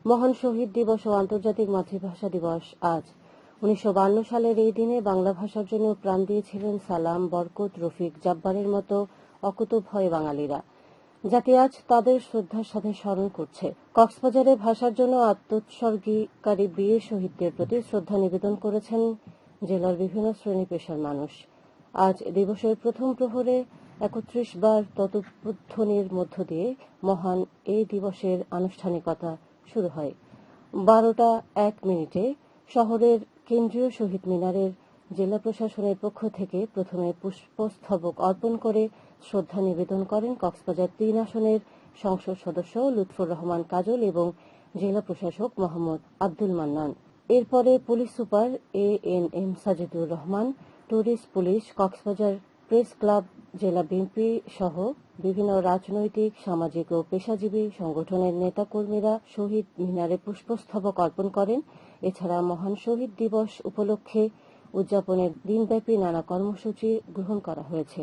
মহান শহীদ দিবস ও আন্তর্জাতিক মাতৃভাষা দিবস আজ। 1952 সালের এই দিনে বাংলা ভাষার জন্য প্রাণ দিয়েছিলেন সালাম, বরকত, রফিক, জাব্বারের মতো অকুতোভয় বাঙালিরা। জাতি আজ তাদের শ্রদ্ধার সাথে স্মরণ করছে। কক্সবাজারে ভাষার জন্য আত্মোৎসর্গীকারী বীর শহীদদের প্রতি শ্রদ্ধা নিবেদন করেছেন জেলার বিভিন্ন শ্রেণী পেশার মানুষ। আজ দিবসের প্রথম প্রহরে 31 বার ততোধ্বনির মধ্য দিয়ে মহান এই দিবসের আনুষ্ঠানিকতা শুরু হয়। 12:01 শহরের কেন্দ্রীয় শহীদ মিনারের জেলা প্রশাসনের পক্ষ থেকে প্রথমে পুষ্পস্তবক অর্পণ করে শ্রদ্ধা নিবেদন করেন কক্সবাজার 3 আসনের সংসদ সদস্য লুৎফর রহমান কাজল এবং জেলা প্রশাসক মোহাম্মদ আব্দুল মান্নান। এরপরে police super ANM Sajidur Rahman, tourist police, Cox's Bazar press club, জেলা বিএনপি সহ বিভিন্ন রাজনৈতিক, সামাজিক ও পেশাজীবী সংগঠনের নেতাকর্মীরা শহীদ মিনারে পুষ্পস্তবক অর্পণ করেন। এছাড়া মহান শহীদ দিবস উপলক্ষে উদযাপনের দিনব্যাপী নানা কর্মসূচি গ্রহণ করা হয়েছে।